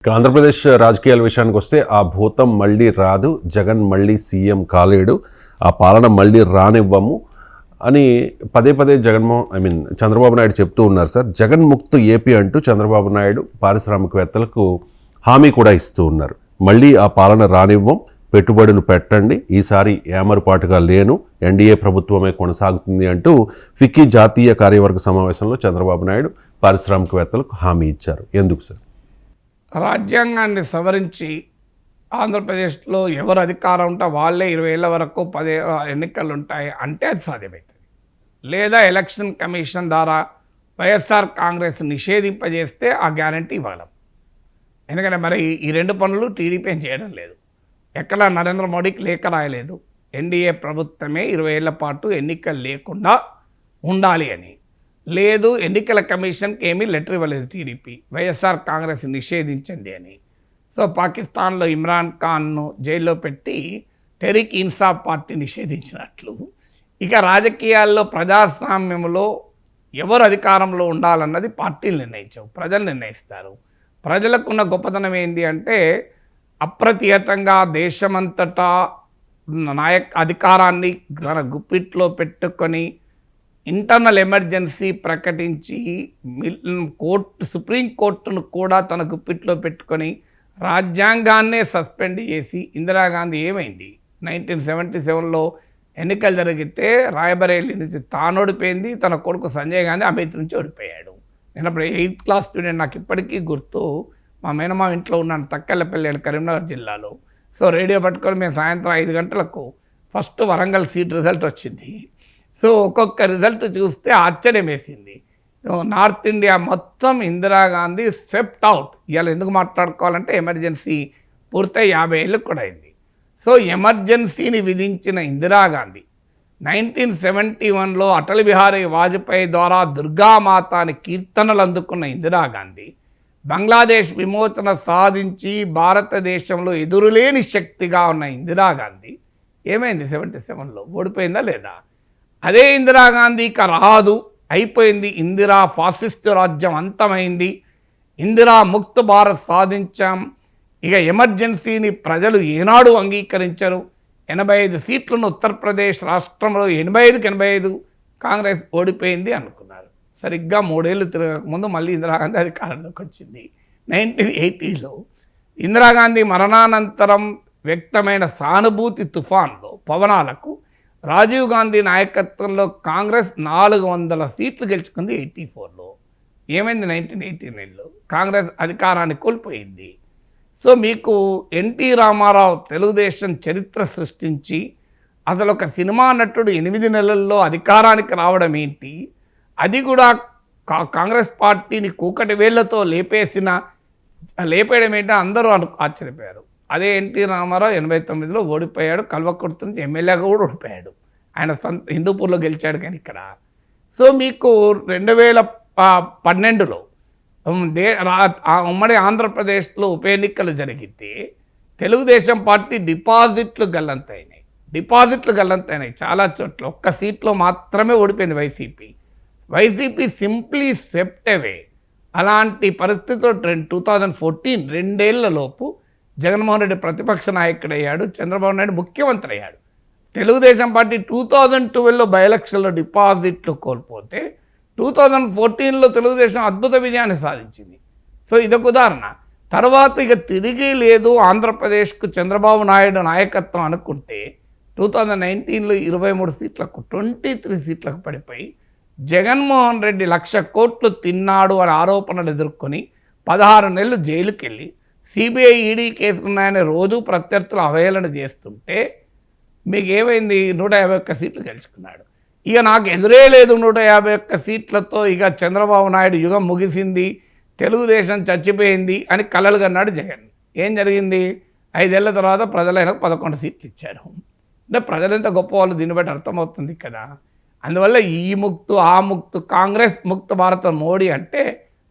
ఆంధ్రప్రదేశ్ రాజకీయాల విషయానికి వస్తే ఆ భూతం మళ్ళీ రాదు, జగన్ మళ్ళీ సీఎం కాలేడు, ఆ పాలన మళ్ళీ రానివ్వము అని పదే పదే చంద్రబాబు నాయుడు చెప్తూ ఉన్నారు సార్. జగన్ ముక్త్ ఏపీ అంటూ చంద్రబాబు నాయుడు పారిశ్రామికవేత్తలకు హామీ కూడా ఇస్తూ ఉన్నారు. మళ్ళీ ఆ పాలన రానివ్వం, పెట్టుబడులు పెట్టండి, ఈసారి ఏమరుపాటుగా లేను, ఎన్డీఏ ప్రభుత్వమే కొనసాగుతుంది అంటూ ఫిక్కీ జాతీయ కార్యవర్గ సమావేశంలో చంద్రబాబు నాయుడు పారిశ్రామికవేత్తలకు హామీ ఇచ్చారు. ఎందుకు సార్? రాజ్యాంగాన్ని సవరించి ఆంధ్రప్రదేశ్లో ఎవరు అధికారం ఉంటే వాళ్ళే 20 ఏళ్ళ వరకు 10 ఎన్నికలు ఉంటాయి అంటే అది సాధ్యమవుతుంది. లేదా ఎలక్షన్ కమిషన్ ద్వారా వైఎస్ఆర్ కాంగ్రెస్ నిషేధింపజేస్తే ఆ గ్యారంటీ ఇవ్వగలం. ఎందుకంటే మరి ఈ రెండు పనులు టీడీపీ చేయడం లేదు. ఎక్కడ నరేంద్ర మోడీకి లేఖ రాయలేదు, ఎన్డీఏ ప్రభుత్వమే 20 ఏళ్ల పాటు ఎన్నికలు లేకుండా ఉండాలి అని. లేదు, ఎన్నికల కమిషన్కి ఏమీ లెటర్ ఇవ్వలేదు టీడీపీ, వైఎస్ఆర్ కాంగ్రెస్ నిషేధించండి అని. సో పాకిస్తాన్లో ఇమ్రాన్ ఖాన్ను జైల్లో పెట్టి టెరిక్ ఇన్సాఫ్ పార్టీ నిషేధించినట్లు ఇక రాజకీయాల్లో ప్రజాస్వామ్యంలో ఎవరు అధికారంలో ఉండాలన్నది పార్టీలు నిర్ణయించవు, ప్రజలు నిర్ణయిస్తారు. ప్రజలకున్న గొప్పతనం ఏంటి అంటే అప్రతిహతంగా దేశమంతటా అధికారాన్ని తన గుప్పిట్లో పెట్టుకొని ఇంటర్నల్ ఎమర్జెన్సీ ప్రకటించి సుప్రీంకోర్టును కూడా తన గుప్పిట్లో పెట్టుకొని రాజ్యాంగాన్నే సస్పెండ్ చేసి ఇందిరాగాంధీ ఏమైంది 1977లో ఎన్నికలు జరిగితే రాయబరేలీ నుంచి తాను ఓడిపోయింది, తన కొడుకు సంజయ్ గాంధీ అమేథీ నుంచి ఓడిపోయాడు. నేను అప్పుడు 8th క్లాస్ స్టూడెంట్, నాకు ఇప్పటికీ గుర్తు. మా మేనమా ఇంట్లో ఉన్నాను తక్కెళ్ళపల్లి, కరీంనగర్ జిల్లాలో. సో రేడియో పట్టుకొని మేము సాయంత్రం 5 గంటలకు ఫస్ట్ వరంగల్ సీట్ రిజల్ట్ వచ్చింది. సో ఒక్కొక్క రిజల్ట్ చూస్తే ఆశ్చర్యం వేసింది. నార్త్ ఇండియా మొత్తం ఇందిరాగాంధీ స్వెప్ట్ అవుట్. ఇవాళ ఎందుకు మాట్లాడుకోవాలంటే ఎమర్జెన్సీ పూర్తయి 50 ఏళ్ళకు కూడా అయింది. సో ఎమర్జెన్సీని విధించిన ఇందిరాగాంధీ 1971లో అటల్ బిహారీ వాజ్పేయి ద్వారా దుర్గామాత అని కీర్తనలు అందుకున్న ఇందిరాగాంధీ బంగ్లాదేశ్ విమోచన సాధించి భారతదేశంలో ఎదురులేని శక్తిగా ఉన్న ఇందిరాగాంధీ ఏమైంది 77లో? ఓడిపోయిందా లేదా? అదే ఇందిరాగాంధీ ఇక రాదు, అయిపోయింది, ఇందిరా ఫాసిస్టు రాజ్యం అంతమైంది, ఇందిరా ముక్త్ భారత్ సాధించాం. ఇక ఎమర్జెన్సీని ప్రజలు ఏనాడు అంగీకరించరు. 85 సీట్లను ఉత్తరప్రదేశ్ రాష్ట్రంలో 85కి 85 కాంగ్రెస్ ఓడిపోయింది అనుకున్నారు. సరిగ్గా 3 ఏళ్ళు తిరగకముందు మళ్ళీ ఇందిరాగాంధీ అధికారంలోకి వచ్చింది. 1980లో ఇందిరాగాంధీ మరణానంతరం వ్యక్తమైన సానుభూతి తుఫాన్లో పవనాలకు రాజీవ్ గాంధీ నాయకత్వంలో కాంగ్రెస్ 400 సీట్లు గెలుచుకుంది 84లో. ఏమైంది 1989లో? కాంగ్రెస్ అధికారాన్ని కోల్పోయింది. సో మీకు ఎన్టీ రామారావు తెలుగుదేశం చరిత్ర సృష్టించి అసలు ఒక సినిమా నటుడు 8 నెలల్లో అధికారానికి రావడం ఏంటి, అది కూడా కాంగ్రెస్ పార్టీని కూకటి వేళ్లతో లేపేయడం ఏంటి అందరూ ఆశ్చర్యపోయారు. అదే ఎన్టీ రామారావు 89లో ఓడిపోయాడు, కల్వకుర్తి నుంచి ఎమ్మెల్యేగా కూడా ఓడిపోయాడు. ఆయన హిందూపూర్లో గెలిచాడు. కానీ ఇక్కడ సో మీకు 2012లో ఉమ్మడి ఆంధ్రప్రదేశ్లో ఉప ఎన్నికలు జరిగితే తెలుగుదేశం పార్టీ డిపాజిట్లు గల్లంతైనాయి చాలా చోట్ల. ఒక్క సీట్లో మాత్రమే ఓడిపోయింది వైసీపీ సింప్లీ స్వెప్ట్ అవే. అలాంటి పరిస్థితిలో 2014 2 ఏళ్లలోపు జగన్మోహన్ రెడ్డి ప్రతిపక్ష నాయకుడు అయ్యాడు, చంద్రబాబు నాయుడు ముఖ్యమంత్రి అయ్యాడు. తెలుగుదేశం పార్టీ 2012లో బై ఎలక్షన్లో డిపాజిట్లు కోల్పోతే 2014లో తెలుగుదేశం అద్భుత విజయాన్ని సాధించింది. సో ఇదొక ఉదాహరణ. తర్వాత ఇక తిరిగి లేదు ఆంధ్రప్రదేశ్కు చంద్రబాబు నాయుడు నాయకత్వం అనుకుంటే 2019లో 23 సీట్లకు 23 సీట్లకు పడిపోయి జగన్మోహన్ రెడ్డి 1,00,000 కోట్లు తిన్నాడు అనే ఆరోపణలు ఎదుర్కొని 16 నెలలు జైలుకి వెళ్ళి సిబిఐ ఈడీ కేసులున్నాయని రోజు ప్రత్యర్థులు అవహేళన చేస్తుంటే మీకు ఏమైంది? 151 సీట్లు గెలుచుకున్నాడు. ఇక నాకు ఎదురే లేదు 151 సీట్లతో, ఇక చంద్రబాబు నాయుడు యుగం ముగిసింది, తెలుగుదేశం చచ్చిపోయింది అని కలలు కన్నాడు జగన్. ఏం జరిగింది? 5 ఏళ్ల తర్వాత ప్రజలైనకు 11 సీట్లు ఇచ్చారు. అంటే ప్రజలు ఎంత గొప్పవాళ్ళు దీన్ని బట్టి అర్థమవుతుంది కదా. అందువల్ల ఈ ముక్తు ఆ ముక్తు కాంగ్రెస్ ముక్త భారత మోడీ అంటే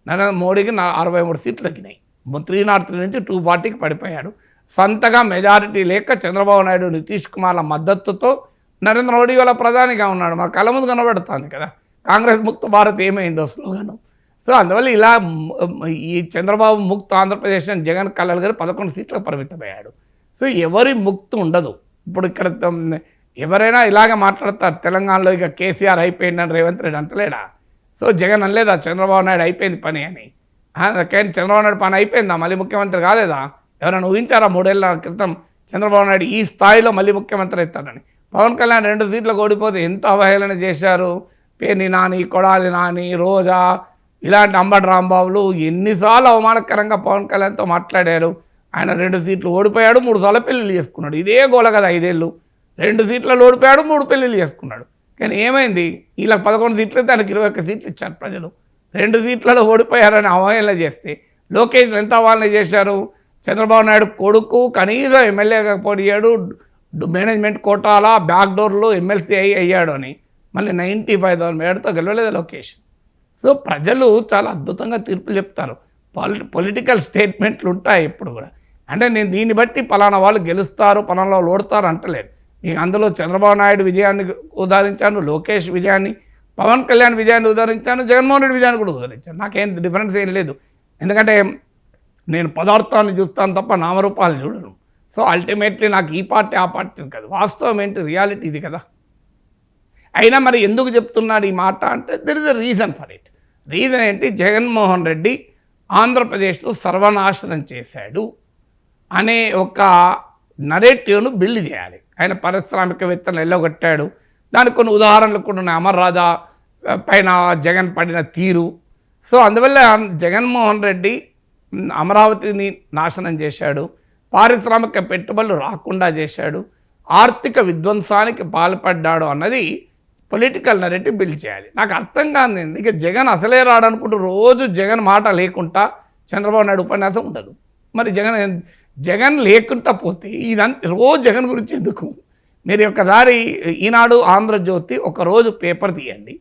నరేంద్ర మోడీకి 63 సీట్లు తగ్గినాయి. 303 నుంచి 240కి పడిపోయాడు. సొంతగా మెజారిటీ లేక చంద్రబాబు నాయుడు నితీష్ కుమార్ల మద్దతుతో నరేంద్ర మోడీ వాళ్ళ ప్రధానిగా ఉన్నాడు. మన కళ్ళ ముందు కనబడుతుంది కదా కాంగ్రెస్ ముక్త భారత్ ఏమైందో స్లోగను. సో అందువల్ల ఇలా ఈ చంద్రబాబు ముక్త్ ఆంధ్రప్రదేశ్ అని జగన్ కళ్ళలు గారు 11 సీట్లకు పరిమితమయ్యాడు. సో ఎవరి ముక్తి ఉండదు. ఇప్పుడు ఇక్కడ ఎవరైనా ఇలాగ మాట్లాడతారు, తెలంగాణలో ఇక కేసీఆర్ అయిపోయిందని రేవంత్ రెడ్డి అంటలేడా? సో జగన్ అనలేదా చంద్రబాబు నాయుడు అయిపోయింది పని అని? కానీ చంద్రబాబు నాయుడు పని అయిపోయిందా? మళ్ళీ ముఖ్యమంత్రి కాలేదా? ఎవరైనా ఊహించారా 3 ఏళ్ల క్రితం చంద్రబాబు నాయుడు ఈ స్థాయిలో మళ్ళీ ముఖ్యమంత్రి అవుతాడని? పవన్ కళ్యాణ్ 2 సీట్లకు ఓడిపోతే ఎంత అవహేళన చేశారు. పేర్ని నాని, కొడాలి నాని, రోజా, ఇలాంటి అంబటి రాంబాబులు ఎన్నిసార్లు అవమానకరంగా పవన్ కళ్యాణ్తో మాట్లాడారు. ఆయన 2 సీట్లు ఓడిపోయాడు, 3 సార్లు పెళ్ళిళ్ళు చేసుకున్నాడు. ఇదే గోల కదా 5 ఏళ్ళు. 2 సీట్లలో ఓడిపోయాడు, 3 పెళ్ళిళ్ళు చేసుకున్నాడు. కానీ ఏమైంది? వీళ్ళకి 11 సీట్లు అయితే ఆయనకు 21 సీట్లు ఇచ్చారు ప్రజలు. 2 సీట్లలో ఓడిపోయారని అవహేళన చేస్తే లోకేష్ ఎంత అవహేళన చేశారు? చంద్రబాబు నాయుడు కొడుకు కనీసం ఎమ్మెల్యేగా పోయాడు, మేనేజ్మెంట్ కోటాల బ్యాక్డోర్లో ఎమ్మెల్సీ అయ్యాడు అని. మళ్ళీ 95,000 మేడతో గెలవలేదు లోకేష్. సో ప్రజలు చాలా అద్భుతంగా తీర్పులు చెప్తారు. పొలిటికల్ స్టేట్మెంట్లు ఉంటాయి ఎప్పుడు కూడా. అంటే నేను దీన్ని బట్టి పలానా వాళ్ళు గెలుస్తారు, పలానా వాళ్ళు ఓడతారు అంటలేదు. మీకు అందులో చంద్రబాబు నాయుడు విజయాన్ని ఉదాహరించాను, లోకేష్ విజయాన్ని, పవన్ కళ్యాణ్ విజయాన్ని ఉదాహరించాను, జగన్మోహన్ రెడ్డి విజయాన్ని కూడా ఉదాహరించాను. నాకేం డిఫరెన్స్ ఏం లేదు. ఎందుకంటే నేను పదార్థాన్ని చూస్తాను తప్ప నామరూపాలను చూడను. సో అల్టిమేట్లీ నాకు ఈ పార్టీ ఆ పార్టీ కాదు, వాస్తవం ఏంటి, రియాలిటీ ఇది కదా. అయినా మరి ఎందుకు చెప్తున్నాడు ఈ మాట అంటే there is a reason for it. Reason ఏంటి? జగన్మోహన్ రెడ్డి ఆంధ్రప్రదేశ్లో సర్వనాశనం చేశాడు అనే ఒక నరేటివ్ను బిల్డ్ చేయాలి. ఆయన పారిశ్రామికవేత్తలను ఎల్లగొట్టాడు. దానికి కొన్ని ఉదాహరణలు కూడా ఉన్నాయి. అమర్ రాజా పైన జగన్ పడిన తీరు. సో అందువల్ల జగన్మోహన్ రెడ్డి అమరావతిని నాశనం చేశాడు, పారిశ్రామిక పెట్టుబడులు రాకుండా చేశాడు, ఆర్థిక విధ్వంసానికి పాల్పడ్డాడు అన్నది పొలిటికల్ నరేటివ్ బిల్డ్ చేయాలి. నాకు అర్థం కాదు, ఇక జగన్ అసలే రాడనుకుంటూ రోజు జగన్ మాట లేకుండా చంద్రబాబు నాయుడు ఉపన్యాసం ఉండదు. మరి జగన్ లేకుండా పోతే ఇదంతా రోజు జగన్ గురించి ఎందుకు? మీరు ఒకసారి ఈనాడు, ఆంధ్రజ్యోతి ఒకరోజు పేపర్ తీయండి,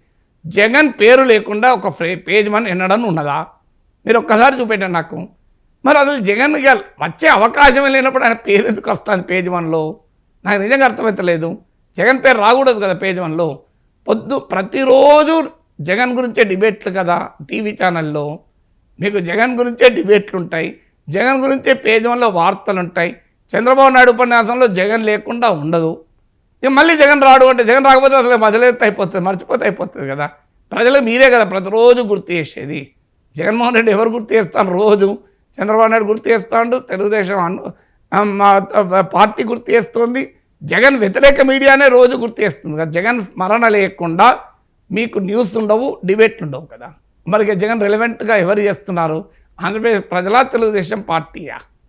జగన్ పేరు లేకుండా ఒక పేజ్ వన్ ఎన్నడని ఉన్నదా? మీరు ఒక్కసారి చూపెట్టండి నాకు. మరి అసలు జగన్ వచ్చే అవకాశమే లేనప్పుడు ఆయన పేరు ఎందుకు వస్తుంది పేజ్ వన్లో? నాకు నిజంగా అర్థమవుతలేదు. జగన్ పేరు రాకూడదు కదా పేజ్ వన్లో. ప్రతిరోజు జగన్ గురించే డిబేట్లు కదా టీవీ ఛానల్లో. మీకు జగన్ గురించే డిబేట్లు ఉంటాయి, జగన్ గురించే పేజ్ వన్లో వార్తలు ఉంటాయి. చంద్రబాబు నాయుడు ఉపన్యాసంలో జగన్ లేకుండా ఉండదు. ఇక మళ్ళీ జగన్ రాడు అంటే జగన్ రాకపోతే అసలు మొదలెత్తి అయిపోతుంది, మర్చిపోతే అయిపోతుంది కదా. ప్రజలు మీరే కదా ప్రతిరోజు గుర్తు చేసేది. జగన్మోహన్ రెడ్డి ఎవరు గుర్తు చేస్తాను? రోజు చంద్రబాబు నాయుడు గుర్తు చేస్తాడు, తెలుగుదేశం పార్టీ గుర్తు చేస్తుంది, జగన్ వ్యతిరేక మీడియానే రోజు గుర్తు చేస్తుంది కదా. జగన్ స్మరణ లేకుండా మీకు న్యూస్ ఉండవు, డిబేట్లు ఉండవు కదా. మరి జగన్ రిలవెంట్గా ఎవరు చేస్తున్నారు? ఆంధ్రప్రదేశ్ ప్రజల తెలుగుదేశం పార్టీయా?